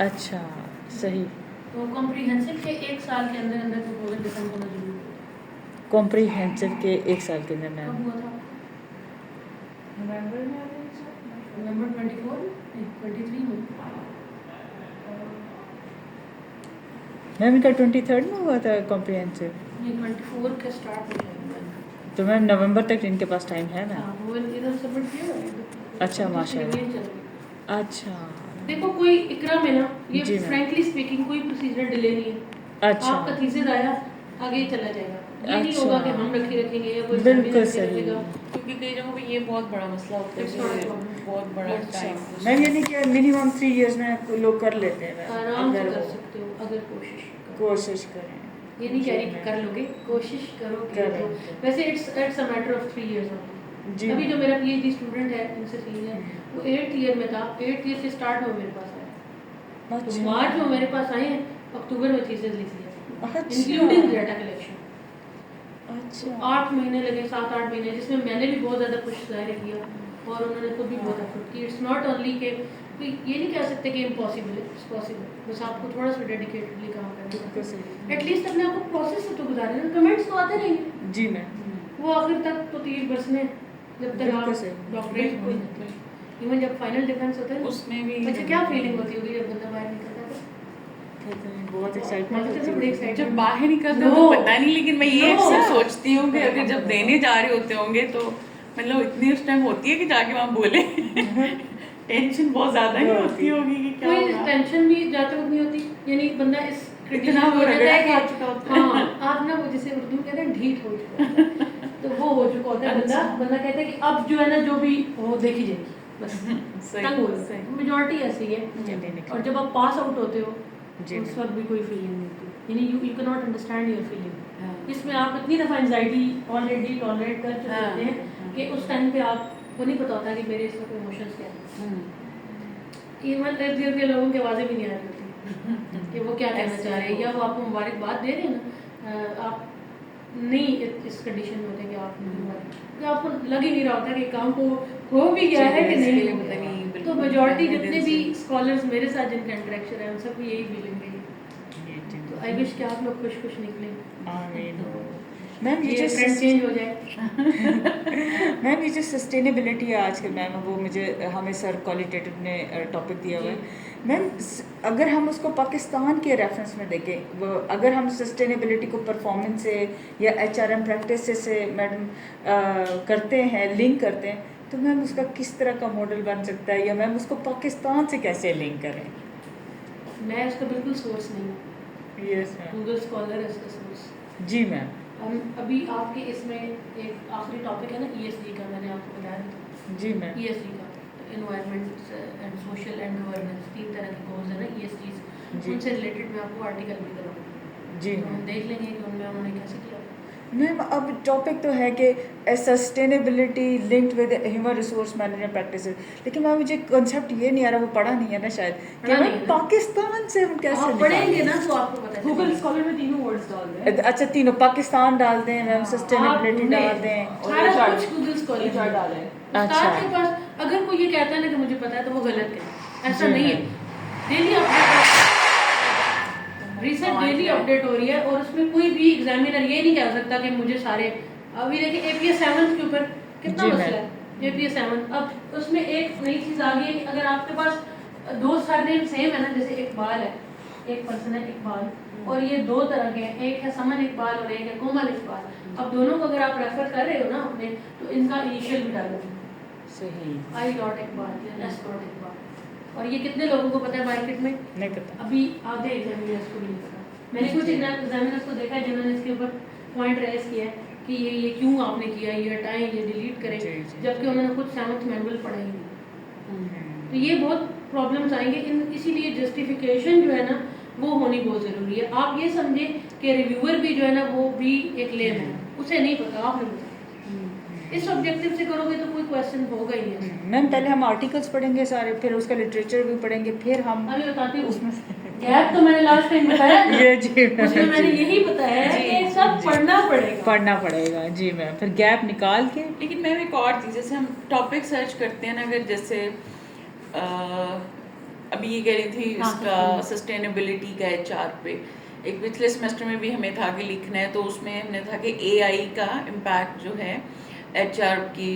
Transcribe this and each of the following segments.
अच्छा, सही। तो कॉम्प्रिहेंसिव के 1 साल के अंदर अंदर प्रपोजल डिफेंड होना जरूरी है। कॉम्प्रिहेंसिव के 1 साल के अंदर कब मैम। हुआ था? नवंबर में नवंबर 24 नहीं 23 में। मैम इनका 23rd में हुआ था कॉम्प्रिहेंसिव। नहीं 24 के स्टार्ट में है। तो मैम नवंबर तक इनके पास टाइम है ना? हाँ वो इधर सबमिट किया हुआ है। अच्छा, माशाल्लाह। रिवीजन चल रही है। अच्छा। देखो कोई इकरा में ना ये जी मैम। फ्रैंकली स्पीकिंग कोई प्रोसीजर डिले नहीं है। अच्छा। आपका थीसिस आया आगे चला जाएगा। ये नहीं अच्छा। होगा कि हम रखेंगे या कोई बिल्कुल सेमिनार सही। रखेगा। क्योंकि कई जगहों पे ये बहुत बड़ा मसला होता है It's not a कि problem. बहुत बड़ा अच्छा टाइम मैम, यानी कि मिनिमम 3 years में लोग कर लेते हैं मैम, आराम से अगर कर वो सकते हो अगर कोशिश करो। कोशिश करें। ये नहीं कह रही जी कि मैम। कर लोगे, कोशिश करोगे करें। तो वैसे it's a matter of 3 years only. जी अभी जो मैम। मेरा पीएचडी स्टूडेंट है इनसे सीनियर वो 8th ईयर में था। 8th ईयर से स्टार्ट हुआ मेरे पास आया। तो अच्छा। मार्च में मेरे पास आए हैं, अक्टूबर में थीसिस लिख लिया अच्छा। Including data collection. अच्छा। 8 महीने लगे, 7-8 महीने, जिसमें मैंने भी बहुत ज़्यादा कुछ जाहिर किया और उन्होंने खुद भी बहुत एफर्ट की। इट्स नॉट ओनली के ये नहीं कह सकते कि इम्पॉसिबल है, इट्स पॉसिबल। बस आपको थोड़ा सा डेडिकेटेडली काम करना बिल्कुल है। सही। एटलीस्ट अपने आप को प्रोसेस से तो गुजारे ना। कमेंट्स तो आते रहेंगे, जी मैम। वो आखिर तक तो 30 बरसने जब तक बिल्कुल आप सही। डॉक्टरेट कोई नहीं। इवन जब फाइनल डिफेंस होता है ना, उसमें भी अच्छा क्या फीलिंग होती होगी जब बंदा बाहर निकलता है? बहुत एक्साइटमेंट बहुत होती बड़ी है। excitement। जब बाहर निकलते हो No. तो पता नहीं, लेकिन मैं ये No. अक्सर सोचती हूँ कि अगर जब देने जा रहे होते होंगे तो मतलब इतनी उस टाइम होती है कि जाके वहाँ बोले टेंशन बहुत ज्यादा नहीं होती होगी कि क्या कोई होगा। टेंशन भी जाते वक्त नहीं होती। यानी बंदा इस इतना critical वो हो जाता है रगड़ा खा कि चुका होता है। हाँ आप ना वो जिसे उर्दू में कहते हैं ढीठ हो चुका होता है। तो वो हो चुका होता है बंदा। अच्छा। बंदा कहता है कि अब जो है ना जो भी वो देखी जाएगी बस। सही, तंग हो सही। मेजोरिटी ऐसी है। जल्दी निकल। और जब आप पास आउट होते हो जी उस मैम। वक्त भी कोई फीलिंग नहीं होती। यानी you can not understand your feeling. हाँ। इसमें आप इतनी दफ़ा एंजाइटी ऑलरेडी टॉलरेट कर चुके हाँ, होते हैं हाँ। कि उस टाइम पे आपको नहीं पता होता कि मेरे इस वक्त इमोशंस क्या हैं। हम्म। इवन इर्द गिर्द के लोगों की आवाज़ें भी नहीं आ रही होती कि वो क्या कहना चाह रहे हैं या वो आपको मुबारकबाद दे रहे हैं ना। आप नहीं इस कंडीशन में होते कि आप कि आपको लग ही नहीं रहा होता कि काम को हो भी गया है कि नहीं हो पता नहीं, गया। बिल्कुल। तो मेजॉरिटी मैंने जितने दिल भी से- स्कॉलर्स मेरे साथ जिनका इंटरेक्शन है उन सबको यही फीलिंग है। जी तो आई विश कि आप लोग खुश खुश निकलें। आमीन। मैम ये ये जो ट्रेंड चेंज हो जाए। मैम ये जो सस्टेनेबिलिटी है आजकल मैम, वो मुझे हमें सर क्वालिटेटिव ने टॉपिक दिया हुआ है मैम। अगर हम उसको पाकिस्तान के रेफरेंस में देखें, वो अगर हम सस्टेनेबिलिटी को परफॉर्मेंस से या HRM प्रैक्टिस से मैडम करते हैं, लिंक करते हैं, तो मैम उसका किस तरह का मॉडल बन सकता है, या मैम उसको पाकिस्तान से कैसे लिंक करें? मैं उसका बिल्कुल सोर्स नहीं हूँ। Yes ma'am. गूगल स्कॉलर है उसका सोर्स। जी मैम। हम अभी आपके इसमें एक आखिरी टॉपिक है ना ESG का, मैंने आपको बताया था। जी मैम। ESG का environment and social and governance 3 तरह के गोल्स है ना ESG। जी। उनसे रिलेटेड मैं आपको आर्टिकल भी करूँगी। जी तो हम मैम। देख लेंगे कि उनमें उन्होंने कैसे किया। मैम अब टॉपिक तो है कि sustainability linked with human resource management practices, लेकिन मैम मुझे कॉन्सेप्ट ये नहीं आ रहा, वो पढ़ा नहीं है ना शायद, कि पढ़ा नहीं मैम है ना? पाकिस्तान से हम कैसे आप पढ़ेंगे निकालें? ना तो आपको पता गूगल चलेगा। स्कॉलर में तीनों वर्ड्स डाल दें। अच्छा तीनों पाकिस्तान डाल दें मैम, हाँ। सस्टेनेबिलिटी आप डाल दें। और सारा HR कुछ गूगल स्कॉलर HR डालें। उस्ताद के पास अगर कोई ये कहता है ना कि मुझे पता है तो वो गलत है। ऐसा जी नहीं है। Ma'am. Daily update recent daily update हो रही है और उसमें कोई भी एग्जामिनर ये नहीं कह सकता कि मुझे सारे अभी देखिए APS 7 के ऊपर कितना जी मसला मैम। है। APS 7 अब उसमें एक नई चीज़ आ गई है कि अगर आपके पास 2 सरनेम सेम है ना, जैसे इकबाल है, एक पर्सन है इकबाल, और ये 2 तरह के हैं, एक है समन इकबाल और एक है कोमल इकबाल। अब दोनों को अगर आप रेफर कर रहे हो ना अपने, तो इनका इनिशियल भी डालो सही। I डॉट इकबाल या S डॉट इकबाल। और ये कितने लोगों को पता है मार्केट में? नहीं पता। अभी आधे एग्जामिनर्स को नहीं पता। मैंने कुछ एग्जामिनर्स को देखा है जिन्होंने इसके ऊपर पॉइंट रेज किया है कि ये क्यों आपने किया, ये हटाएं, ये डिलीट करें, जी, जी। जबकि उन्होंने खुद 7th मैनुअल पढ़ा ही नहीं। तो ये बहुत प्रॉब्लम्स आएंगे इसीलिए जस्टिफिकेशन जो है ना वो होनी बहुत ज़रूरी है। आप ये समझें कि रिव्यूअर भी जो है ना वो भी एक लेम है, उसे नहीं पता, आपने पता। इस ऑब्जेक्टिव से करोगे तो कोई क्वेश्चन होगा ही नहीं। मैम पहले हम आर्टिकल्स पढ़ेंगे सारे, फिर उसका लिटरेचर भी पढ़ेंगे, फिर हम अभी बताती हूँ उसमें गैप तो मैंने लास्ट टाइम बताया था। ये जी उसमें मैंने यही बताया है कि सब पढ़ना पड़ेगा। पढ़ना पड़ेगा जी मैम, फिर गैप निकाल के। लेकिन मैम एक और चीज़, जैसे हम टॉपिक सर्च करते हैं ना, अगर जैसे अभी ये कह रही थी हाँ, इसका सस्टेनेबिलिटी का एचआर पे एक पिछले सेमेस्टर में भी हमें था कि लिखना है, तो उसमें हमने था कि एआई का इम्पैक्ट जो है एचआर की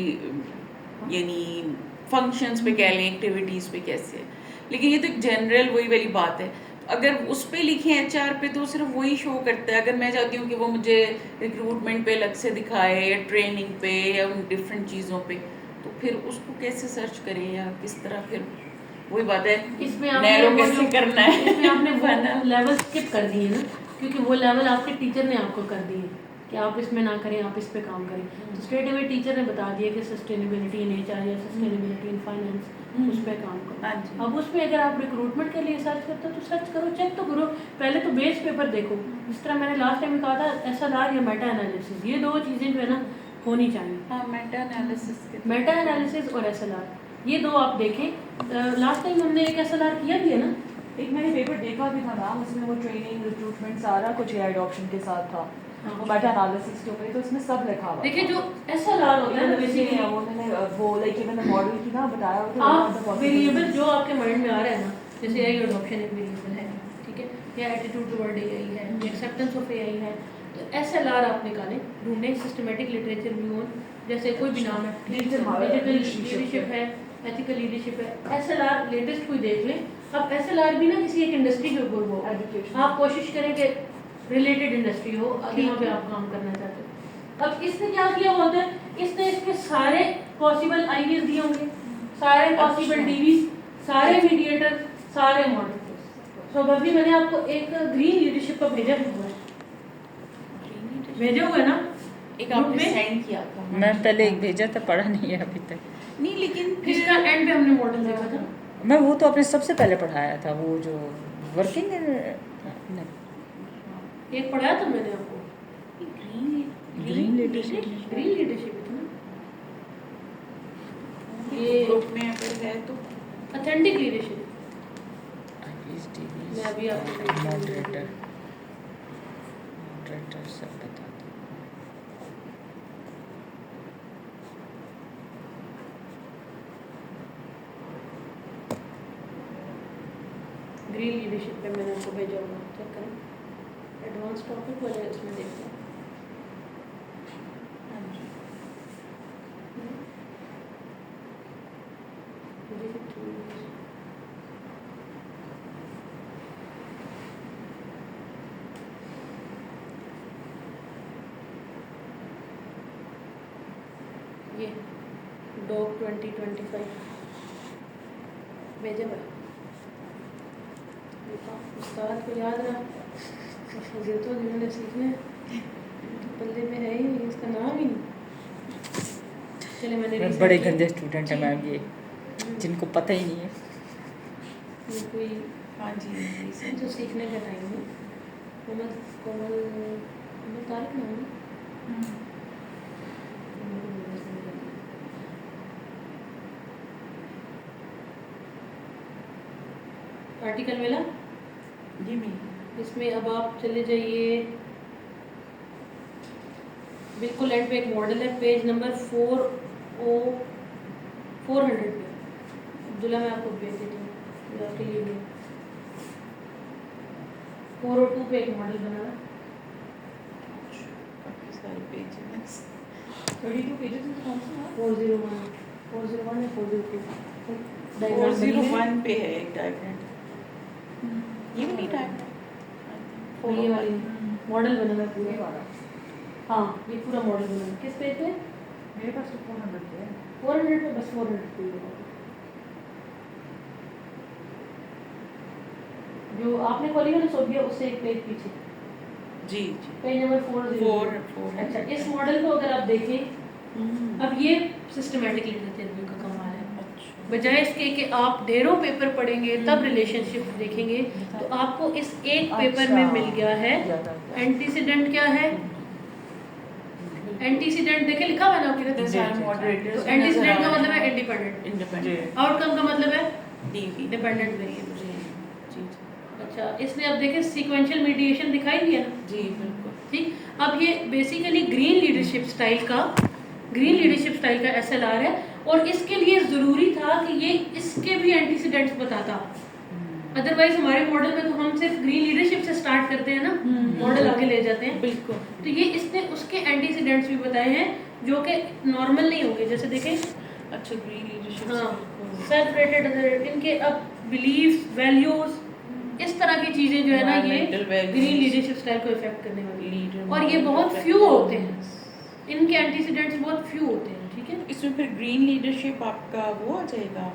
यानी फंक्शंस पे कह लें, एक्टिविटीज़ पे कैसे है। लेकिन ये तो एक जनरल वही वाली बात है, अगर उस पे लिखें एचआर पे तो सिर्फ वही शो करता है। अगर मैं चाहती हूँ कि वो मुझे रिक्रूटमेंट पे अलग से दिखाए या ट्रेनिंग पे या उन डिफरेंट चीज़ों पे, तो फिर उसको कैसे सर्च करें या किस तरह, फिर वही बात है इसमें नैरो आपने कैसे करना है। इसमें आपने वो लेवल स्किप कर दिए ना, क्योंकि वो लेवल आपके टीचर ने आपको कर दिए कि आप इसमें ना करें, आप इस पे काम करें। तो स्ट्रेट अवे टीचर ने बता दिया कि सस्टेनेबिलिटी इन एचआर या सस्टेनेबिलिटी इन फाइनेंस, उस पे काम करो। हाँ जी। अब उसमें अगर आप रिक्रूटमेंट के लिए सर्च करते हो तो सर्च करो, चेक तो करो, पहले तो बेस पेपर देखो। जिस तरह मैंने लास्ट टाइम कहा था, एसएलआर या मेटा एनालिसिस, ये दो चीज़ें जो है ना होनी चाहिए। हाँ, मेटा एनालिसिस और एसएलआर, ये दो आप देखें। लास्ट टाइम हमने एक एसएलआर किया भी है ना, एक मैंने पेपर देखा भी था मैम, उसमें वो ट्रेनिंग रिक्रूटमेंट सारा कुछ एआई ऑप्शन के साथ था, वो मेटा एनालिसिस के ऊपर, तो इसमें सब लिखा हुआ देखिए जो एसएलआर होता है ना, बेसिकली उन्होंने वो लाइक इवन मॉडल की ना बताया हुआ था, आप वेरिएबल जो आपके माइंड में आ रहा है ना, जैसे एआई अडॉप्शन एक वेरिएबल है, ठीक है, या एटीट्यूड टुवर्ड एआई है, एक्सेप्टेंस ऑफ एआई है, तो एसएलआर आप निकालें, ढूंढें सिस्टमैटिक लिटरेचर व्यू ऑन, जैसे कोई भी नाम है, डिजिटल लीडरशिप है, एथिकल लीडरशिप है, एसएलआर लेटेस्ट कोई देख लें। अब एसएलआर भी ना किसी एक इंडस्ट्री के ऊपर हो, आप कोशिश करें कि रिलेटेड इंडस्ट्री हो जहाँ पे आप काम करना चाहते हो। अब इसने क्या किया होता है, इसने इसके सारे पॉसिबल आईवीज दिए होंगे, सारे पॉसिबल डीवीज, सारे मीडिएटर, सारे मॉडल। तो अभी मैंने आपको एक ग्रीन लीडरशिप का भेजा हुआ है, भेजे हुए ना, एक आपने सेंड किया था। मैं पहले एक भेजा था, पढ़ा नहीं है अभी तक। नहीं, लेकिन जिसका एंड पे हमने मॉडल देखा था। मैं वो तो आपने सबसे पहले पढ़ाया था, वो जो वर्किंग एक पढ़ाया था मैंने आपको, ग्रीन लीडरशिप। ग्रीन लीडरशिप है ना, ये ग्रुप में अगर है तो ऑथेंटिक लीडरशिप। मैं अभी आपको मॉडरेटर सब बता दो। ग्रीन लीडरशिप पे मैंने आपको भेजा हुआ, चेक करें, एडवांस टॉपिक वाले उसमें देखते हैं। ये डॉग 2025 भेजे हुआ, उस्ताद को याद रहा, तो जिन्होंने सीखने पल्ले में है ही नहीं, इसका नाम ही नहीं। चले मैंने बड़े गंदे स्टूडेंट हैं मैम ये, जिनको पता ही नहीं है। ये कोई हाँ जी, जो सीखने का टाइम है, कोमल तारिक नाम है। आर्टिकल मिला जी मिली। इसमें अब आप चले जाइए, बिल्कुल एंड पे एक मॉडल है, पेज नंबर 400 पे। अब्दुल्ला मैं आपको भेज देती हूँ आपके लिए भी। 402 पे एक मॉडल बना है, काफी सारे पेजेस, 32 पेजेस में कौन सा 401 या 402 401 पे है एक डायग्राम। ये वाली डायग्राम ये वाली मॉडल बना है पूरा। वाला? हाँ, ये पूरा मॉडल बना है। किस पेज पे? मेरे पास तो 400 पे है। 400 पे, बस 400 पे होगा। जो आपने खोली है ना सोफिया, उससे एक पेज पीछे, जी जी, पेज नंबर 404। अच्छा, इस मॉडल को अगर आप देखें, अब ये सिस्टमैटिक लिटरेचर रिव्यू का कमाल है। बजाय इसके कि आप ढेरों पेपर पढ़ेंगे तब रिलेशनशिप देखेंगे, तो आपको इस एक पेपर में मिल गया है। एंटीसीडेंट क्या है? एंटीसीडेंट देखे लिखा हुआ है ना आपके इतने सारे मॉडरेटर्स, तो एंटीसीडेंट का मतलब है इंडिपेंडेंट, इंडिपेंडेंट, आउटकम का मतलब है डीवी, डिपेंडेंट वेरिएबल। जी जी अच्छा, इसने अब देखे सीक्वेंशियल मीडिएशन दिखाई दिया ना, जी बिल्कुल ठीक। अब ये बेसिकली ग्रीन लीडरशिप स्टाइल का एसएलआर है, और इसके लिए ज़रूरी था कि ये इसके भी एंटीसीडेंट्स बताता। अदरवाइज हमारे मॉडल में तो हम सिर्फ ग्रीन लीडरशिप से स्टार्ट करते हैं ना, मॉडल आगे ले जाते हैं। बिल्कुल। तो ये इसने उसके एंटीसीडेंट्स भी बताए हैं जो कि नॉर्मल नहीं होंगे। जैसे देखें, अच्छा, ग्रीन लीडरशिप। हाँ, सेल्फ रेटेड, इनके अब बिलीफ, वैल्यूज, इस तरह की चीजें जो है ना, ये Environmental values। Green leadership style को इफेक्ट करने वाली है। Leader और ये model बहुत effect फ्यू करने होते हैं, इनके एंटीसीडेंट्स बहुत फ्यू होते हैं। ठीक है, इसमें फिर ग्रीन लीडरशिप आपका वो आ जाएगा,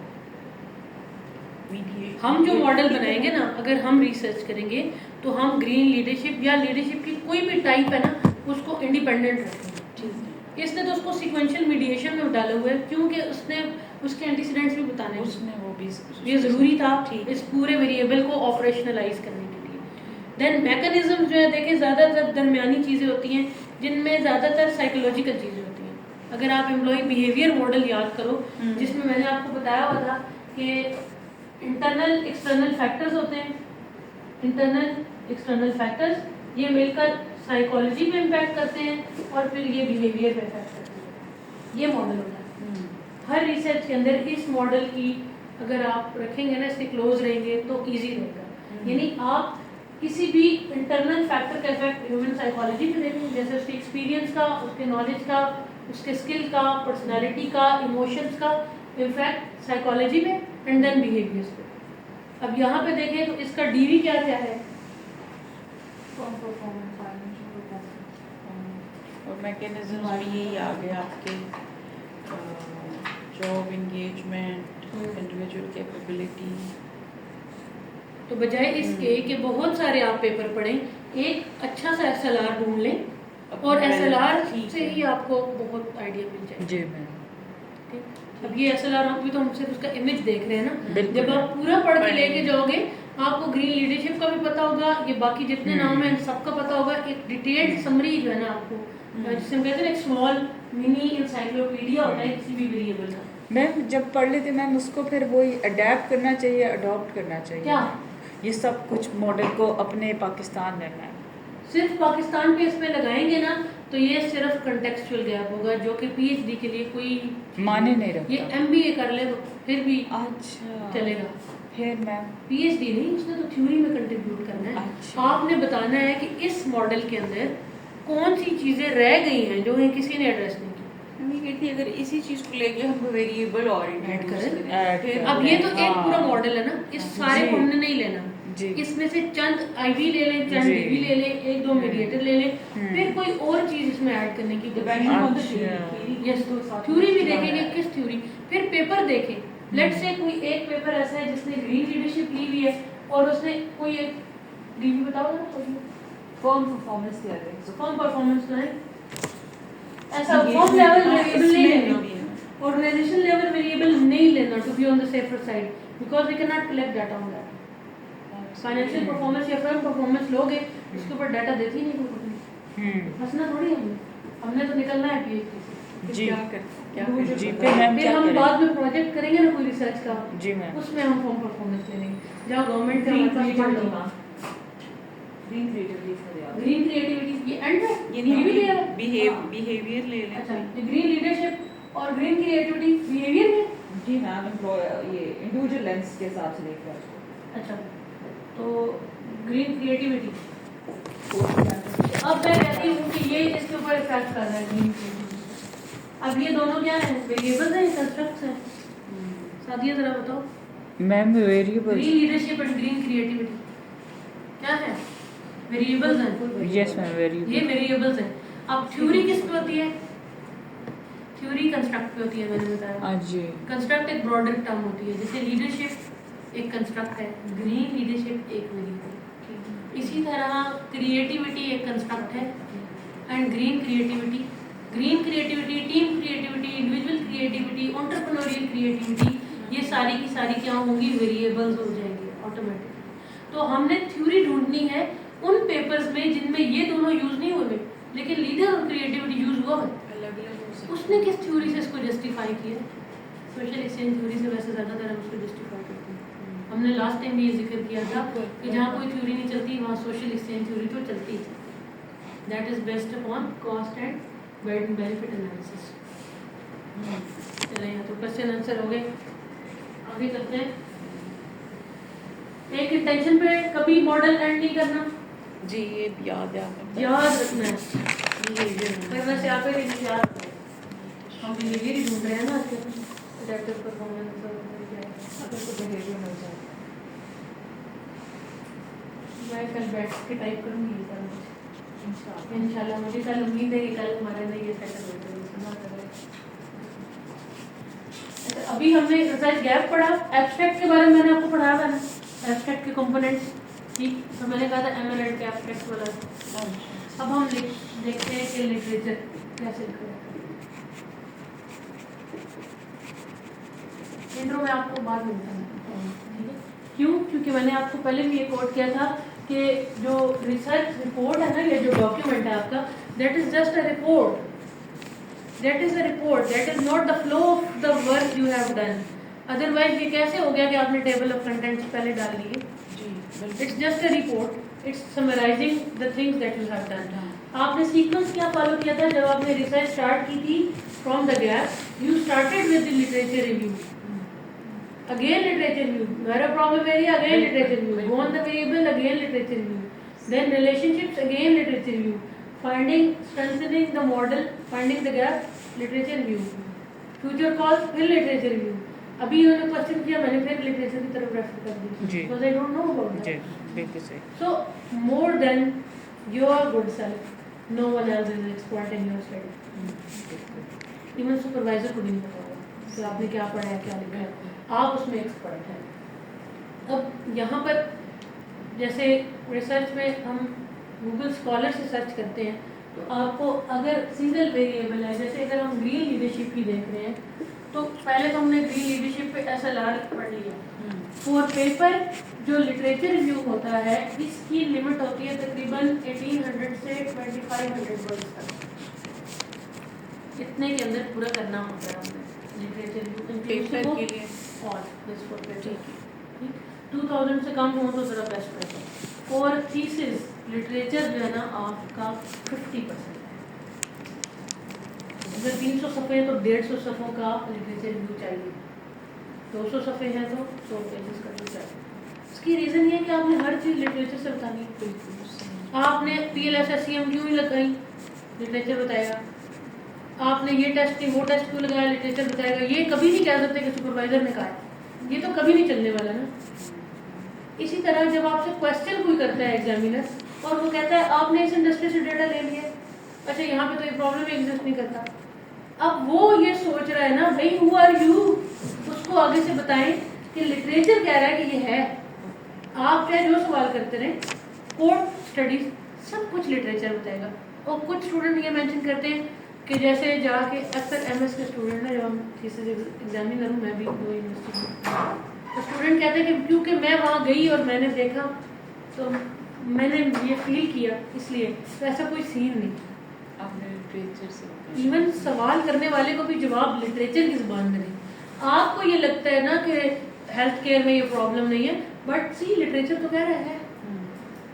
हम जो मॉडल बनाएंगे ना, अगर हम रिसर्च करेंगे तो हम ग्रीन लीडरशिप या लीडरशिप की कोई भी टाइप है ना, उसको इंडिपेंडेंट रखेंगे। ठीक है। इसने तो उसको सीक्वेंशियल मीडिएशन में डाला हुआ है, क्योंकि उसने उसके एंटीसीडेंट्स भी बताने हैं। उसने वो भी ये ज़रूरी था ठीक। इस पूरे वेरिएबल को ऑपरेशनलाइज करने के लिए। देन मैकेनिज्म जो है, देखिए ज़्यादातर दरमियानी चीज़ें होती हैं जिनमें ज़्यादातर साइकोलॉजिकल चीज़ें होती हैं। अगर आप एम्प्लॉय बिहेवियर मॉडल याद करो, जिसमें मैंने आपको बताया हुआ था कि इंटरनल एक्सटर्नल फैक्टर्स होते हैं, इंटरनल एक्सटर्नल फैक्टर्स ये मिलकर साइकोलॉजी पे इम्पैक्ट करते हैं और फिर ये बिहेवियर पे इफेक्ट करते हैं। ये मॉडल होता है। हर रिसर्च के अंदर इस मॉडल की अगर आप रखेंगे ना, इससे क्लोज रहेंगे तो इजी रहेगा। यानी आप किसी भी इंटरनल फैक्टर का इफेक्ट ह्यूमन साइकोलॉजी पे देखेंगे, जैसे उसके एक्सपीरियंस का, उसके नॉलेज का, उसके स्किल का, पर्सनालिटी का, इमोशंस का इफेक्ट साइकोलॉजी में, एंड देन बिहेवियर्स पे। अब यहाँ पे देखें तो इसका डीवी क्या क्या है, और मैकेनिज्म में यही आ गया आपके, जॉब एंगेजमेंट, इंडिविजुअल कैपेबिलिटी। तो बजाय इसके कि बहुत सारे आप पेपर पढ़ें, एक अच्छा सा SLR ढूंढ लें और SLR से ही आपको बहुत आइडिया मिल जाए। जी मैम। अब ये SLR अभी तो हम सिर्फ उसका इमेज देख रहे हैं ना, बिल्कुल। जब आप पूरा पढ़ के लेके जाओगे आपको ग्रीन लीडरशिप का भी पता होगा, ये बाकी जितने नाम हैं सबका पता होगा। एक डिटेल्ड समरी जो है ना आपको, जिसे हम कहते हैं एक स्मॉल मिनी इंसाइक्लोपीडिया होता है किसी भी वेरिएबल का। मैम जब पढ़ लेते मैम उसको फिर वही अडेप्ट करना चाहिए, अडॉप्ट करना चाहिए क्या ये सब कुछ मॉडल को अपने पाकिस्तान में मैम। सिर्फ पाकिस्तान पे इसमें लगाएंगे ना तो ये सिर्फ कंटेक्चुअल गैप होगा, जो कि PhD के लिए कोई माने नहीं रखता। ये MBA कर ले तो फिर भी अच्छा चलेगा, फिर मैम PhD नहीं, उसने तो थ्योरी में कंट्रीब्यूट करना है। अच्छा। आपने बताना है कि इस मॉडल के अंदर कौन सी चीजें रह गई हैं जो किसी ने एड्रेस नहीं की। मैं कहती अगर इसी चीज को लेके हम वेरिएबल और ऐड करें। ऐड फिर करें। अब ये तो एक हाँ। पूरा मॉडल है ना, इस सारे जी। को हमने नहीं लेना। जी। इसमें से चंद IV ले लें, चंद जी। DV ले लें, एक दो मीडिएटर ले लें, फिर कोई और चीज इसमें ऐड करने की यस, थ्योरी भी देखेंगे किस थ्योरी, फिर पेपर देखें। लेट से कोई एक पेपर ऐसा है जिसने ग्रीन लीडरशिप ली हुई है और उसने कोई एक DV बताओ ना, फर्म परफॉर्मेंस दिया है। फर्म परफॉर्मेंस लाइन, ऐसा फर्म लेवल वेरिएबल नहीं लेना, ऑर्गेनाइजेशन लेवल वेरिएबल नहीं लेना to be on the safer side, because we can not collect data on that. Financial performance या फर्म परफॉर्मेंस लोगे उसके ऊपर डाटा देती नहीं कोई, हंसना थोड़ी हमने तो निकलना है PhD से। जी। क्या जी फिर मैम फिर क्या हम करें? बाद में प्रोजेक्ट करेंगे ना कोई रिसर्च का, जी मैम। उसमें हम फॉर्म परफॉर्मेंस ले लेंगे। जहाँ गवर्नमेंट का ग्रीन मतलब क्रिएटिविटी इसमें दिया। ग्रीन क्रिएटिविटी ये एंड है, ये ये भी दिया नहीं है। बिहेवियर ले लें। अच्छा, ग्रीन लीडरशिप और ग्रीन क्रिएटिविटी बिहेवियर में। जी मैम, ये इंडिविजुअल लेंस के हिसाब से देखा है। अच्छा, तो ग्रीन क्रिएटिविटी, अब मैं कहती हूँ कि ये इसके ऊपर इफेक्ट कर रहा है ग्रीन क्रिएटिविटी। अब ये दोनों क्या है, वेरिएबल्स हैं, कंस्ट्रक्ट्स हैं। सादिया जरा बताओ, ma'am variable. Green leadership and green creativity क्या है? वेरिएबल्स हैं। Yes ma'am variable. ये वेरिएबल्स हैं। अब थ्योरी किस पे होती है? थ्योरी कंस्ट्रक्ट पे होती है, मैंने बताया। हाँ जी। कंस्ट्रक्ट एक ब्रॉडर टर्म होती है, जैसे लीडरशिप एक कंस्ट्रक्ट है, ग्रीन लीडरशिप एक वेरिएबल। इसी तरह क्रिएटिविटी एक कंस्ट्रक्ट है and green creativity, team creativity, individual creativity, entrepreneurial creativity, ये सारी की सारी क्या होंगी, वेरिएबल्स हो जाएंगे ऑटोमेटिकली। तो हमने थ्योरी ढूंढनी है उन पेपर्स में जिनमें ये दोनों यूज नहीं हुए लेकिन लीडर और क्रिएटिविटी यूज हुआ है। उसने किस थ्योरी से इसको जस्टिफाई किया? सोशल एक्सचेंज थ्योरी से वैसे ज़्यादातर हम उसको जस्टिफाई करते हैं। हमने लास्ट टाइम भी ये जिक्र किया था कि जहाँ कोई थ्योरी नहीं चलती वहाँ सोशल एक्सचेंज थ्योरी तो चलती है। That is based upon cost and benefit analysis. चलें, तो क्वेश्चन आंसर हो गए, आगे करते हैं। एक इंटेंशन पे कभी मॉडल एंड नहीं करना, जी ये याद है आपको? याद रखना है पर वैसे आप ही याद रखें। हम बिहेवियर ही ढूंढ रहे हैं ना आजकल, एडेप्टिव परफॉर्मेंस अगर तो बिहेवियर मिल जाए। मैं कल बैठ के टाइप करूँगी ये सारा कुछ इंशाल्लाह। मुझे कल उम्मीद है कि कल हमारे अंदर ये सेटल हो जाएगा। अच्छा, अभी हमने रिसर्च गैप पढ़ा, एब्स्ट्रैक्ट के बारे में मैंने आपको पढ़ाया था ना, एब्स्ट्रैक्ट के कंपोनेंट्स, ठीक। तो मैंने कहा था एमएलएड के एब्स्ट्रैक्ट वाला। अब हम देखते हैं कि लिटरेचर कैसे लिखा है। इंट्रो में आपको बाद में बताऊंगा, ठीक है? क्यों? क्योंकि मैंने आपको पहले भी ये कोट किया था कि जो रिसर्च रिपोर्ट है ना, ये जो डॉक्यूमेंट है आपका, that is just a report, that is a report, that is not the flow of the work you have done. Otherwise ये कैसे हो गया कि आपने टेबल ऑफ कंटेंट्स पहले डाल लिए? It's just a report, it's summarising the things that you have done. आपने सीक्वेंस क्या फॉलो किया था जब आपने रिसर्च स्टार्ट की थी? From the gap you started with the literature review, again literature review, where a problem area, again literature review, go on the variable, again literature review, then relationships, again literature review, finding, strengthening the model, finding the gap, literature review, future calls, फिर literature review। अभी उन्होंने question किया, मैंने फिर literature की तरफ refer कर दी, because I don't know about that। जी बिल्कुल सही। So more than your good self, no one else is expert in your study। Even supervisor को भी नहीं पता होगा कि आपने क्या पढ़ा है, क्या लिखा है, आप उसमें एक्सपर्ट हैं। अब यहाँ पर जैसे रिसर्च में हम गूगल स्कॉलर से सर्च करते हैं, तो आपको अगर सिंगल वेरिएबल है, जैसे अगर हम ग्रीन लीडरशिप ही देख रहे हैं, तो पहले तो हमने ग्रीन लीडरशिप पे SLR पढ़ लिया। फॉर पेपर जो लिटरेचर रिव्यू होता है, इसकी लिमिट होती है तकरीबन 1800 से 2500 वर्ड्स तक। इतने के अंदर पूरा करना होता है हमें लिटरेचर रिव्यू पेपर के लिए और दिस फॉर पेपर 2000 से कम हो तो ज़रा बेस्ट रहेगा। और थीसिस लिटरेचर जो है ना आपका 50% है। अगर 300 सफ़े हैं तो 150 सफ़ों का लिटरेचर रिव्यू चाहिए, 200 सफ़े हैं तो 100 पेजेस का रिव्यू चाहिए। इसकी रीज़न ये है कि आपने हर चीज़ लिटरेचर से बतानी है। बिल्कुल आपने PLSSCM क्यों ही लगाई, लिटरेचर बताएगा। आपने ये टेस्ट नहीं, वो टेस्ट क्यों लगाया, लिटरेचर बताएगा। ये कभी नहीं कह सकते कि सुपरवाइजर ने कहा है, ये तो कभी नहीं चलने वाला ना। इसी तरह जब आपसे क्वेश्चन कोई करता है एग्जामिनर और वो कहता है आपने इस इंडस्ट्री से डेटा ले लिया, अच्छा यहाँ पे तो ये प्रॉब्लम एग्जिस्ट नहीं करता, अब वो ये सोच रहा है ना भाई हु आर यू, उसको आगे से बताएं कि लिटरेचर कह रहा है कि ये है। आप चाहे जो सवाल करते रहे, कोर्ट स्टडीज सब कुछ लिटरेचर बताएगा। और कुछ स्टूडेंट ये मेंशन करते हैं कि जैसे जाके अक्सर MS के स्टूडेंट हैं, जब हम थीसिस एग्जामिनर हूँ, मैं भी दो यूनिवर्सिटी में, तो स्टूडेंट कहते हैं कि क्योंकि मैं वहाँ गई और मैंने देखा तो मैंने ये फील किया, इसलिए। तो ऐसा कोई सीन नहीं, आपने लिटरेचर से इवन सवाल करने वाले को भी जवाब लिटरेचर की ज़ुबान में नहीं। आपको ये लगता है ना कि हेल्थ केयर में ये प्रॉब्लम नहीं है, बट सी लिटरेचर तो कह रहा है।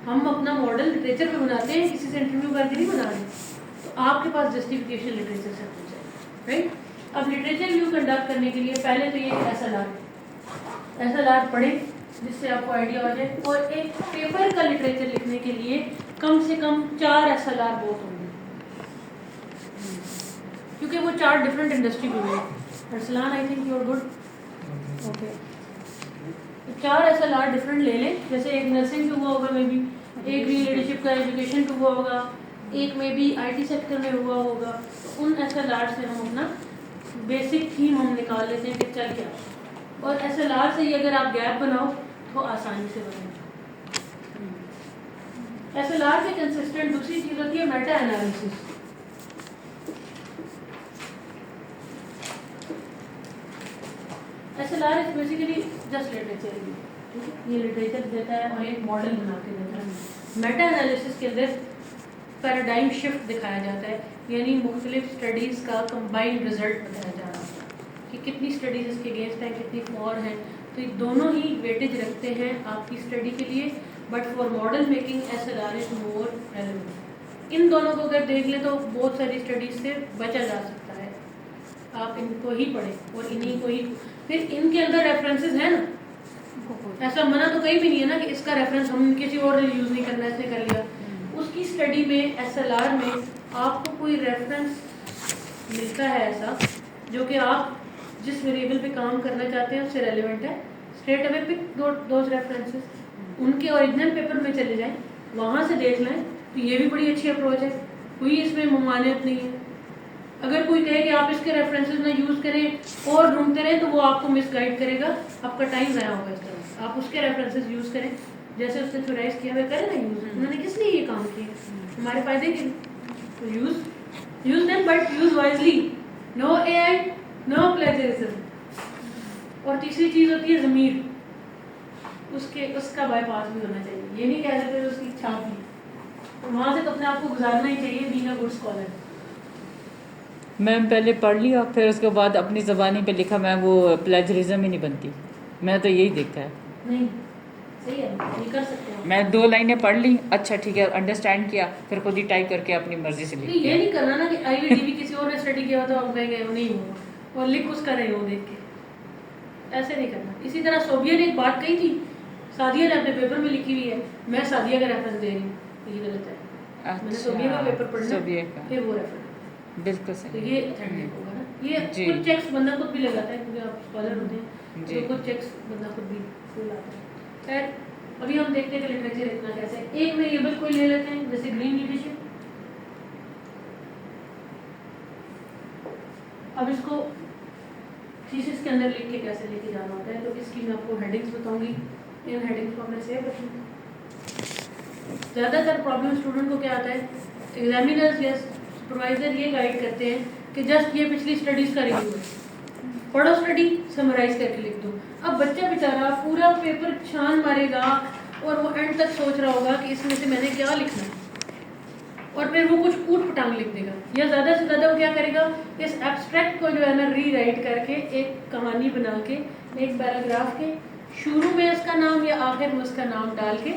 हम अपना मॉडल लिटरेचर पे बनाते हैं, किसी से इंटरव्यू करके नहीं बना रहे। तो आपके पास जस्टिफिकेशन लिटरेचर से होनी चाहिए, राइट। अब लिटरेचर रिव्यू कंडक्ट करने के लिए पहले तो ये SLR पढ़ें जिससे आपको आइडिया हो जाए। और एक पेपर का लिटरेचर लिखने के लिए कम से कम 4 SLR बहुत होंगे, क्योंकि वो 4 डिफरेंट इंडस्ट्री में हुए। Arsalan I think you are good, okay. 4 SLR different ले लें, जैसे एक नर्सिंग पे हुआ होगा मे बी, एक भी लीडरशिप का एजुकेशन पे हुआ होगा, एक में भी IT सेक्टर में हुआ होगा। तो उन SLR से हम अपना बेसिक थीम हम निकाल लेते हैं कि चल क्या, और SLR से ही अगर आप गैप बनाओ तो आसानी से बनेगा। SLR के कंसिस्टेंट दूसरी चीज़ होती है Meta analysis. SLR is basically just literature review, ठीक है। ये लिटरेचर देता है और एक मॉडल बना के देता है। मेटा एनालिसिस के अंदर पैराडाइम शिफ्ट दिखाया जाता है, यानी मुख्तलिफ स्टडीज़ का कंबाइंड रिजल्ट बताया जा रहा है कि कितनी स्टडीज़ इसके अगेंस्ट हैं, कितनी फॉर हैं। तो ये दोनों ही वेटेज रखते हैं आपकी स्टडी के लिए, but for model making SLR is more relevant. इन दोनों को अगर देख लें तो बहुत सारी स्टडीज़ से बचा जा सकता है। आप इनको ही पढ़ें और इन्हीं को ही, फिर इनके अंदर रेफरेंसेस हैं ना, ऐसा मना तो कहीं भी नहीं है ना कि इसका रेफरेंस हम किसी और ने यूज़ नहीं करना, इसने कर लिया। उसकी स्टडी में SLR में आपको कोई रेफरेंस मिलता है ऐसा जो कि आप जिस वेरिएबल पे काम करना चाहते हैं उससे रेलेवेंट है, straight away pick those references, उनके ओरिजिनल पेपर में चले जाएं, वहाँ से देख लें। तो ये भी बड़ी अच्छी अप्रोच है, कोई इसमें ममानियत नहीं है। अगर कोई कहे कि आप इसके रेफरेंसेस ना यूज़ करें और ढूंढते रहें तो वो आपको मिसगाइड करेगा, आपका टाइम ज़ाया होगा इस तरह। आप उसके रेफरेंसेस यूज़ करें, जैसे उसने थोराइज किया हुआ करें ना यूज़, उन्होंने किस लिए ये काम किया, हमारे फायदे के लिए। तो use them but use wisely, no AI, no plagiarism. और तीसरी चीज़ होती है ज़मीर, उसका बाईपास भी होना चाहिए। ये नहीं कह सकते उसकी छाप ली, तो वहाँ से तो अपने आप को गुजारना ही चाहिए, being a good scholar. Ma'am पहले पढ़ लिया फिर उसके बाद अपनी ज़बानी पे लिखा, मैं वो प्लेजरिज्म ही नहीं बनती। मैं तो यही देखा है। नहीं सही है, ये कर सकते हैं। मैं 2 लाइनें पढ़ ली, अच्छा ठीक है, अंडरस्टैंड किया, फिर खुद ही टाइप करके अपनी मर्जी से लिख नहीं, ये दिया। नहीं करना ना कि IITB किसी और ने स्टडी किया तो आप कहेंगे नहीं हुआ और लिख उसका नहीं हो देख के, ऐसे नहीं करना। इसी तरह सोबिया ने एक बात कही थी, सादिया ने अपने पेपर में लिखी हुई है, मैं सादिया का रेफरेंस दे रही हूँ, ये गलत है। मैंने सोबिया का पेपर पढ़ना, सोबिया का फिर वो रेफरेंस, बिल्कुल तो सही। ये ऑथेंटिक होगा ना। ये जी। कुछ चेक्स बंदा खुद भी लगाता है क्योंकि आप स्कॉलर होते हैं, जी। तो कुछ चेक्स बंदा खुद भी लगाता है। खैर अभी हम देखते हैं कि लिटरेचर इतना कैसे है। एक वेरिएबल कोई ले लेते हैं जैसे ग्रीन लीडरशिप। अब इसको थीसिस के अंदर लिख के कैसे लेके जाना होता है, तो इसकी मैं आपको हेडिंग्स बताऊंगी। इन हेडिंग्स को हमने सेव रखना। ज़्यादातर प्रॉब्लम स्टूडेंट को क्या आता है, एग्जामिनर्स या सुपरवाइजर ये गाइड करते हैं कि जस्ट ये पिछली स्टडीज़ का रिव्यू है, पढ़ो स्टडी, समराइज करके लिख दो। अब बच्चा बेचारा पूरा पेपर छान मारेगा और वो एंड तक सोच रहा होगा कि इसमें से मैंने क्या लिखना है, और फिर वो कुछ ऊट पटांग लिख देगा। या ज़्यादा से ज़्यादा वो क्या करेगा, इस एब्स्ट्रैक्ट को जो है ना रीराइट करके एक कहानी बना के एक पैराग्राफ के शुरू में इसका नाम या आखिर में उसका नाम डाल के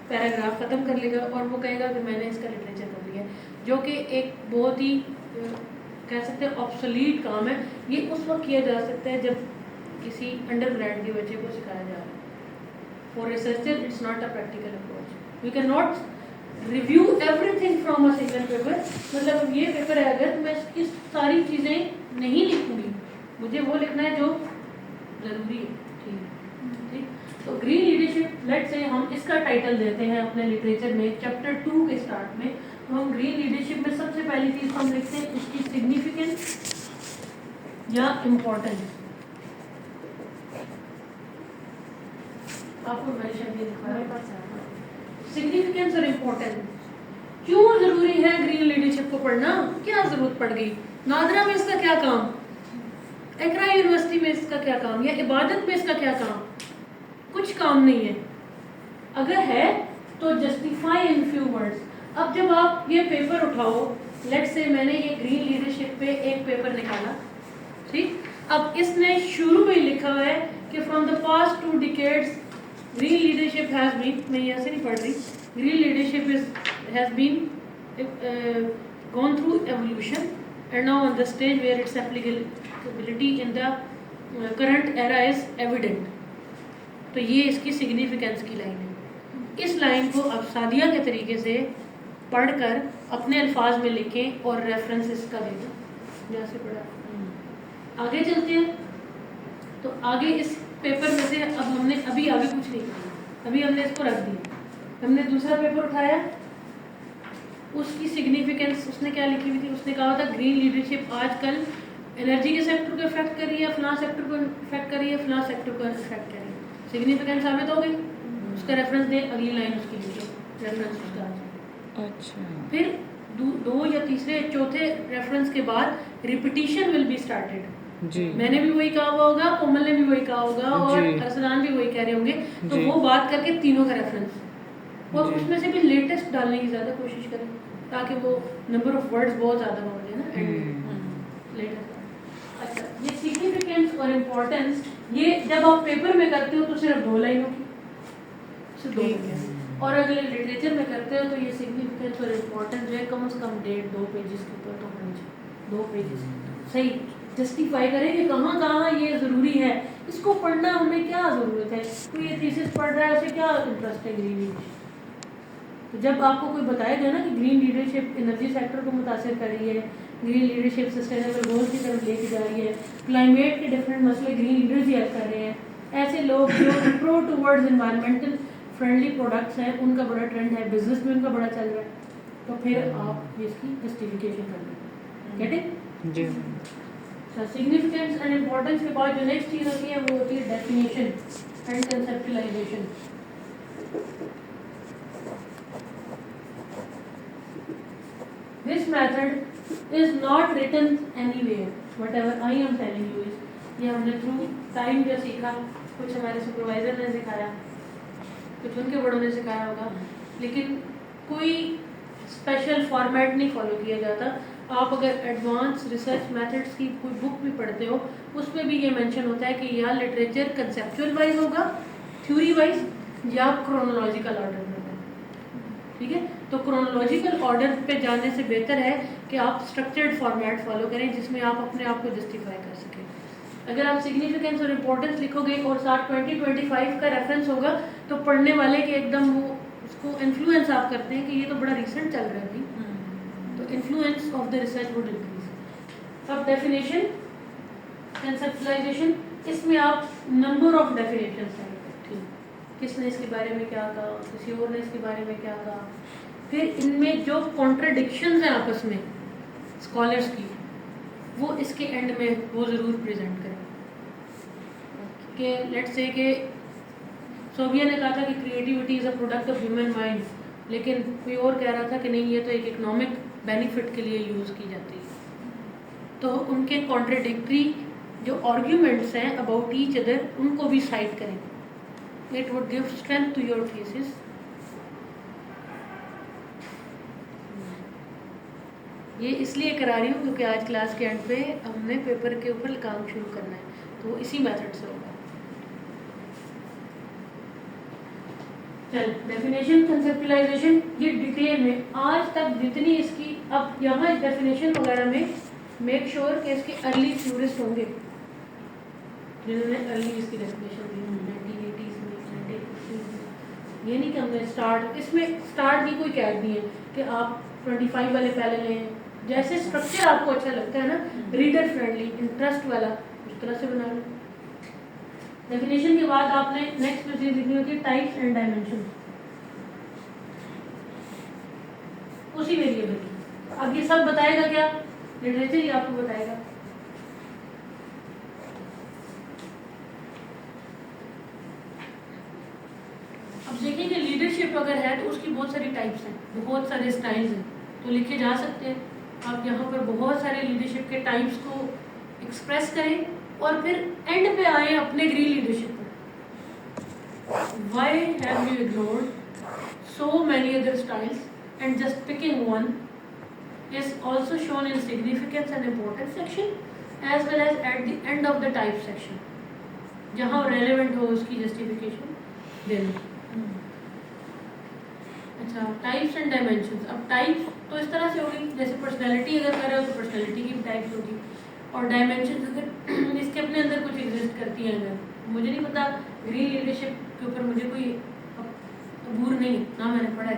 पैराग्राफ ख़त्म कर लेगा, और वो कहेगा कि मैंने इसका लिटरेचर कर लिया, जो कि एक बहुत ही कह सकते हैं ऑब्सोलीट काम है। ये उस वक्त किया जा सकता है जब किसी अंडर ग्रेड के बच्चे को सिखाया जा रहा है। For researcher it's not a practical approach. We can not review everything from a single paper. मतलब अब ये पेपर है अगर, तो मैं इसकी सारी चीज़ें नहीं लिखूंगी, मुझे वो लिखना है जो ज़रूरी है। ठीक, तो ग्रीन लीडरशिप, लेट से हम इसका टाइटल देते हैं अपने लिटरेचर में चैप्टर 2 के स्टार्ट में। तो हम ग्रीन लीडरशिप में सबसे पहली चीज़ हम लिखते हैं उसकी सिग्निफिकेंस या इम्पोर्टेंस। आपको मैंने शब्द लिखा है सिग्निफिकेंस और इम्पोर्टेंस। क्यों जरूरी है ग्रीन लीडरशिप को पढ़ना, क्या जरूरत पड़ गई, नादरा में इसका क्या काम, एकरा यूनिवर्सिटी में इसका क्या काम, या इबादत में इसका क्या काम, कुछ काम नहीं है। अगर है तो जस्टिफाई इन फ्यू वर्ड्स। अब जब आप ये पेपर उठाओ, लेट्स से मैंने ये ग्रीन लीडरशिप पे एक पेपर निकाला, ठीक, अब इसने शुरू में लिखा है कि from the past 2 decades green leadership has been, मैं यहाँ से नहीं पढ़ रही, green leadership has been gone through evolution and now on the stage where its applicability in the current era is evident। तो ये इसकी significance की लाइन है। इस लाइन को अब सादिया के तरीके से पढ़कर अपने अल्फाज में लिखें और रेफरेंसेस का देना। यहाँ से पढ़ा, आगे चलते हैं। तो आगे इस पेपर में से अब हमने अभी आगे कुछ नहीं किया, अभी हमने इसको रख दिया। हमने दूसरा पेपर उठाया, उसकी सिग्निफिकेंस उसने क्या लिखी हुई थी, उसने कहा था ग्रीन लीडरशिप आजकल एनर्जी के सेक्टर को इफेक्ट कर रही है, फलां सेक्टर को इफेक्ट कर रही है, फलां सेक्टर को इफेक्ट कर रही है। सिग्निफिकेंस साबित हो गई, उसका रेफरेंस दे, अगली लाइन उसकी लिखो, रेफरेंस उसका। अच्छा, फिर 2 या तीसरे चौथे रेफरेंस के बाद रिपीटिशन विल बी स्टार्टेड। जी, मैंने भी वही कहा हुआ होगा, कोमल ने भी वही कहा होगा और जी। अरसलान भी वही कह रहे होंगे, तो जी। वो बात करके तीनों का रेफरेंस, और जी। उसमें से भी लेटेस्ट डालने की ज़्यादा कोशिश करें ताकि वो नंबर ऑफ वर्ड्स बहुत ज़्यादा हो जाए ना एंड में लेटेस्ट। अच्छा, ये सिग्निफिकेंस और इम्पोर्टेंस, ये जब आप पेपर में करते हो तो सिर्फ 2 लाइनों की, सिर्फ 2 लाइनों, और अगर लिटरेचर में करते हो तो ये सिग्निफिकेंस और इम्पोर्टेंस जो है कम से कम 1.5-2 पेजेस के ऊपर तो होनी चाहिए, 2 पेजेस सही जस्टिफाई करें कि कहाँ कहाँ ये ज़रूरी है, इसको पढ़ना हमें क्या ज़रूरत है, कोई ये थीसिस पढ़ रहा है उसे क्या इंटरेस्ट है ग्रीन लीडरशिप। तो जब आपको कोई बताएगा ना कि ग्रीन लीडरशिप एनर्जी सेक्टर को मुतासर कर रही है, ग्रीन लीडरशिप सस्टेनेबल गोल्स की तरफ लेके जा रही है, क्लाइमेट के डिफरेंट मसले ग्रीन लीडर्स ही हल कर रहे हैं, ऐसे लोग जो pro towards environmental friendly products हैं उनका बड़ा ट्रेंड है, बिजनेस भी उनका बड़ा चल रहा है, तो फिर आप इसकी जस्टिफिकेशन कर लें। Getting the significance and importance के बाद जो नेक्स्ट चीज़ होती है वो होती है definition and conceptualisation. This method is not written anywhere. Whatever I am telling you is, ये हमने थ्रू टाइम जो सीखा, कुछ हमारे सुपरवाइजर ने सिखाया, कुछ उनके बड़ों ने सिखाया होगा, लेकिन कोई स्पेशल फॉर्मेट नहीं फॉलो किया जाता। आप अगर एडवांस रिसर्च मेथड्स की कोई बुक भी पढ़ते हो उसमें भी ये मेंशन होता है कि या लिटरेचर कंसेप्चुअल वाइज होगा, थ्योरी वाइज, या क्रोनोलॉजिकल ऑर्डर में होगा। ठीक है, तो क्रोनोलॉजिकल ऑर्डर पे जाने से बेहतर है कि आप स्ट्रक्चर्ड फॉर्मेट फॉलो करें जिसमें आप अपने आप को जस्टिफाई कर सकें। अगर आप सिग्निफिकेंस और इम्पोर्टेंस लिखोगे और साथ 2025 का रेफरेंस होगा तो पढ़ने वाले के एकदम वो उसको इन्फ्लुएंस आप करते हैं कि ये तो बड़ा रिसेंट चल रहा है भाई, तो influence of the research would increase. अब डेफिनेशन कंसेप्चुलाइजेशन, इसमें आप नंबर ऑफ डेफिनेशंस हैं, किसने इसके बारे में क्या कहा, किसी और ने इसके बारे में क्या कहा, फिर इनमें जो कॉन्ट्रडिक्शंस हैं आपस में स्कॉलर्स की, वो इसके एंड में वो ज़रूर प्रेजेंट करें। कि लेट्स से कि सोबिया ने कहा था कि creativity is a product of human mind, लेकिन कोई और कह रहा था कि नहीं ये तो एक इकोनॉमिक बेनिफिट के लिए यूज़ की जाती है। तो उनके कॉन्ट्रडिक्टरी जो आर्ग्यूमेंट्स हैं अबाउट ईच अदर उनको भी साइट करें। It would give strength to your thesis. ये इसलिए करा रही हूँ क्योंकि आज क्लास के एंड पे हमने पेपर के ऊपर काम शुरू करना है, तो इसी मेथड से होगा। चल डेफिनेशन कंसेप्चुलाइजेशन, ये डिटेल में आज तक जितनी इसकी, अब यहाँ डेफिनेशन वगैरह में मेक श्योर कि इसके अर्ली थ्योरिस्ट होंगे जिन्होंने अर्ली इसकी डेफिनेशन दी 1980s में, 1950s। ये नहीं कि हमने स्टार्ट, इसमें स्टार्ट की कोई कैद नहीं है कि आप 25 वाले पहले लें, जैसे स्ट्रक्चर आपको अच्छा लगता है ना, रीडर फ्रेंडली, इंटरेस्ट वाला, उस तरह से बना लो। डेफिनेशन के बाद आपने नेक्स्ट जो चीज लिखनी होती है टाइप्स एंड डायमेंशन, उसी वेरिएबल की। अब ये सब बताएगा क्या, लिटरेचर ही आपको बताएगा। अब देखिए कि लीडरशिप अगर है तो उसकी बहुत सारी टाइप्स हैं, बहुत सारे स्टाइल्स हैं, तो लिखे जा सकते हैं। आप यहाँ पर बहुत सारे लीडरशिप के टाइप्स को एक्सप्रेस करें और फिर एंड पे आए अपने ग्रीन लीडरशिप पर। Why have you ignored so many other styles and just picking one is also shown in significance and importance section as well as at the end of the type section, जहाँ relevant हो उसकी justification देना। अच्छा, types and dimensions. अब types तो इस तरह से होगी जैसे पर्सनैलिटी अगर कर रहे हो तो पर्सनैलिटी की भी टाइप्स होगी, और डायमेंशंस अगर इसके अपने अंदर कुछ एग्जिस्ट करती हैं। अगर मुझे नहीं पता ग्रीन लीडरशिप के ऊपर मुझे कोई अबूर नहीं ना, मैंने पढ़ा है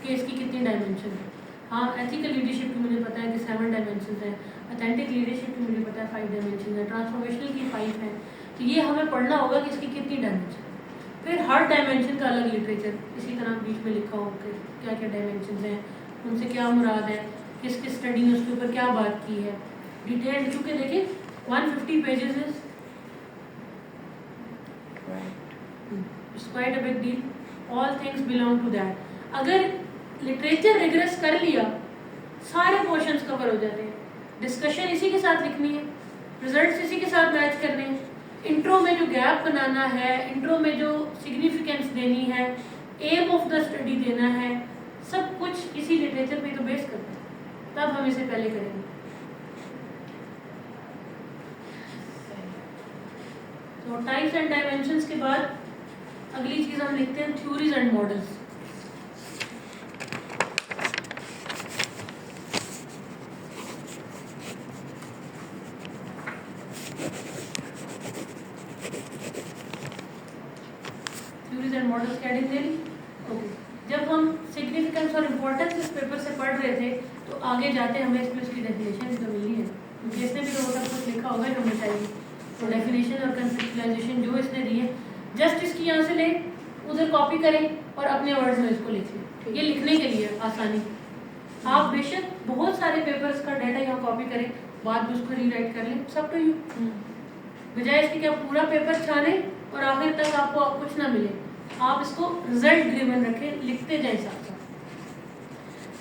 कि इसकी कितनी डायमेंशन है। हाँ, एथिकल लीडरशिप की मुझे पता है कि 7 डायमेंशंस हैं, ऑथेंटिक लीडरशिप की मुझे पता है 5 डायमेंशंस हैं, ट्रांसफॉर्मेशनल की 5 हैं। तो ये हमें पढ़ना होगा कि इसकी कितनी डायमेंशन। फिर हर डायमेंशन का अलग लिटरेचर इसी तरह बीच में लिखा हो कि क्या क्या डायमेंशंस हैं, उनसे क्या मुराद है, किस किस स्टडी ने उसके ऊपर क्या बात की है, डिटेल्ड। क्योंकि देखिए 150 pages is quite a big deal, all things belong to that. अगर लिटरेचर रिग्रेस कर लिया सारे पोर्शंस कवर हो जाते हैं, डिस्कशन इसी के साथ लिखनी है, रिजल्ट्स इसी के साथ मैच करने हैं, इंट्रो में जो गैप बनाना है, इंट्रो में जो सिग्निफिकेंस देनी है, एम ऑफ द स्टडी देना है, सब कुछ इसी लिटरेचर पे तो बेस करते हैं, तब हम इसे पहले करेंगे। तो टाइप्स एंड डायमेंशंस के बाद अगली चीज हम लिखते हैं थ्योरीज एंड मॉडल्स। सिग्निफिकेंस और इम्पोर्टेंस इस पेपर से पढ़ रहे थे तो आगे जाते हमें इसमें इसकी डेफिनेशन भी तो मिली है, क्योंकि इसने भी तो सब कुछ लिखा होगा जो हमें चाहिए। तो डेफिनेशन और कंसेप्चुलाइजेशन जो इसने दी है, जस्ट इसकी यहाँ से लें, उधर कॉपी करें और अपने वर्ड्स में इसको लिख लें। ये लिखने के लिए आसानी। आप बेशक बहुत सारे पेपर्स का डाटा यहाँ कॉपी करें, बाद में उसको रीराइट कर लें, सब टू यू। बजाय इसके कि आप पूरा पेपर छाने और आखिर तक आपको कुछ ना मिले, आप इसको रिजल्ट ड्रिवन रखें, लिखते जाए साथ साथ।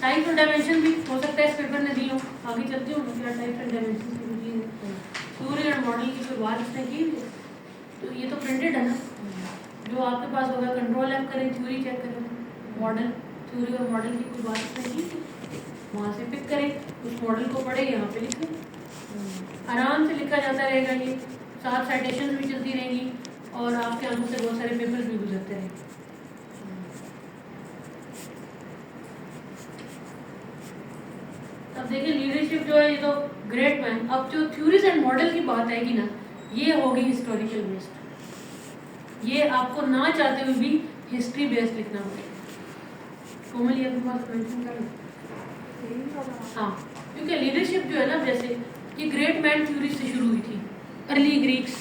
टाइप और डायमेंशन भी हो सकता है इस पेपर ने दी हो, आगे चलते हो क्या टाइप एंड डायमेंशन की दी है। थ्योरी और मॉडल की कोई बात इसने की है, तो ये तो प्रिंटेड है ना, जो आपके पास होगा कंट्रोल एफ करें, थ्योरी चेक करें, मॉडल थ्योरी और मॉडल की कोई बात इसने की थी, वहाँ से पिक करें, उस मॉडल को पढ़े, यहाँ पे लिखें। आराम से लिखा जाता रहेगा, ये साथ साइटेशन भी चलती रहेंगी और आपके आंखों से बहुत सारे पेपर्स भी गुजरते रहेंगे। अब देखिए लीडरशिप जो है ये तो ग्रेट मैन। अब जो थ्योरीज एंड मॉडल की बात आएगी ना, ये होगी हिस्टोरिकल बेस्ड। ये आपको ना चाहते हुए भी हिस्ट्री बेस्ड लिखना होगा। कोमल ये बात मेंशन कर लो। हाँ, क्योंकि लीडरशिप जो है ना, जैसे ये ग्रेट मैन थ्योरी से शुरू हुई थी, अर्ली ग्रीक्स,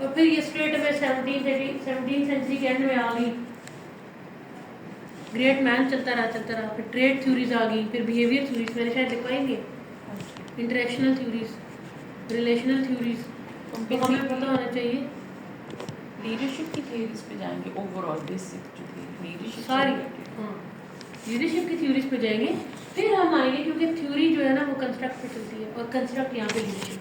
और फिर ये स्ट्रेट अवे 17th सेंचुरी के एंड में आ गई। ग्रेट मैन चलता रहा, फिर ट्रेड थ्योरीज आ गई, फिर बिहेवियर थ्योरीज, मैंने शायद लिखवाएंगे, इंटरेक्शनल थ्योरीज, रिलेशनल थ्योरीज, तो हमें पता होना चाहिए। लीडरशिप की थ्योरीज पे जाएंगे, ओवरऑल बेसिक जो थी लीडरशिप सारी, हाँ, लीडरशिप की थ्योरीज पे जाएंगे, फिर हम आएंगे, क्योंकि थ्योरी जो है ना वो कंस्ट्रक्ट पे चलती है और कंस्ट्रक्ट यहाँ पे लीडरशिप।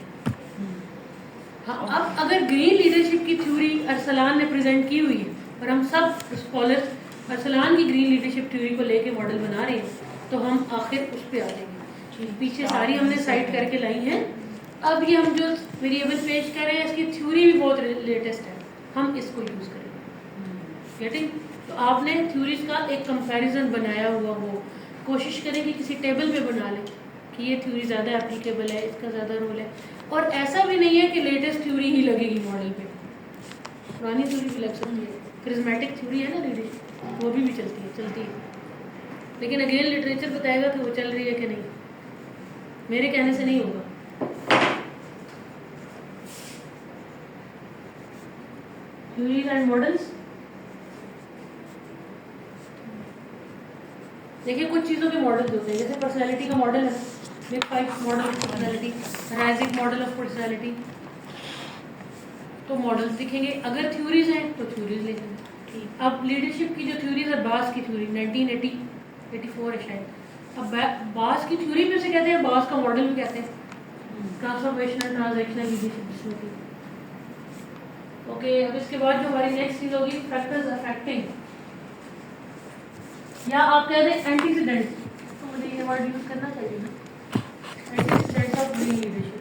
हाँ, अब अगर ग्रीन लीडरशिप की थ्योरी अरसलान ने प्रेजेंट की हुई है और हम सब स्कॉलर्स अरसलान की ग्रीन लीडरशिप थ्योरी को लेके मॉडल बना रहे हैं, तो हम आखिर उस पर आ जाएंगे। पीछे सारी हमने साइड करके लाई हैं। अब ये हम जो वेरिएबल पेश कर रहे हैं, इसकी थ्योरी भी बहुत लेटेस्ट है, हम इसको यूज़ करेंगे। गेटिंग? तो आपने थ्योरीज का एक कंपैरिजन बनाया हुआ हो, कोशिश करें कि किसी टेबल पे बना लें कि ये थ्योरी ज़्यादा एप्लीकेबल है, इसका ज़्यादा रोल है। और ऐसा भी नहीं है कि लेटेस्ट थ्योरी ही लगेगी मॉडल पे, पुरानी थ्योरी भी लग सकती है। क्रिज्मेटिक थ्योरी है ना लीडरशिप, वो भी चलती है, लेकिन अगेन लिटरेचर बताएगा कि वो चल रही है कि नहीं, मेरे कहने से नहीं होगा। थ्योरीज एंड मॉडल्स, देखिए कुछ चीज़ों के मॉडल्स होते हैं, जैसे पर्सनैलिटी का मॉडल है, big 5 model of personality, rising model of personality, तो मॉडल्स दिखेंगे। अगर थ्योरीज हैं तो थ्योरीज लिखेंगे। अब लीडरशिप की जो थ्योरी है, बास की थ्योरी 1984 है शायद। अब बास की थ्योरी में से कहते हैं, बास का मॉडल भी कहते हैं, ट्रांसफॉर्मेशनल ट्रांजैक्शनल लीडरशिप जिसमें थी। ओके, अब इसके बाद जो हमारी नेक्स्ट चीज़ होगी, फैक्टर्स अफेक्टिंग, या आप कह दें एंटीसीडेंट्स, तो मुझे ये वर्ड यूज़ करना चाहिए ना, एंटीसीडेंट्स ऑफ ग्रीन लीडरशिप।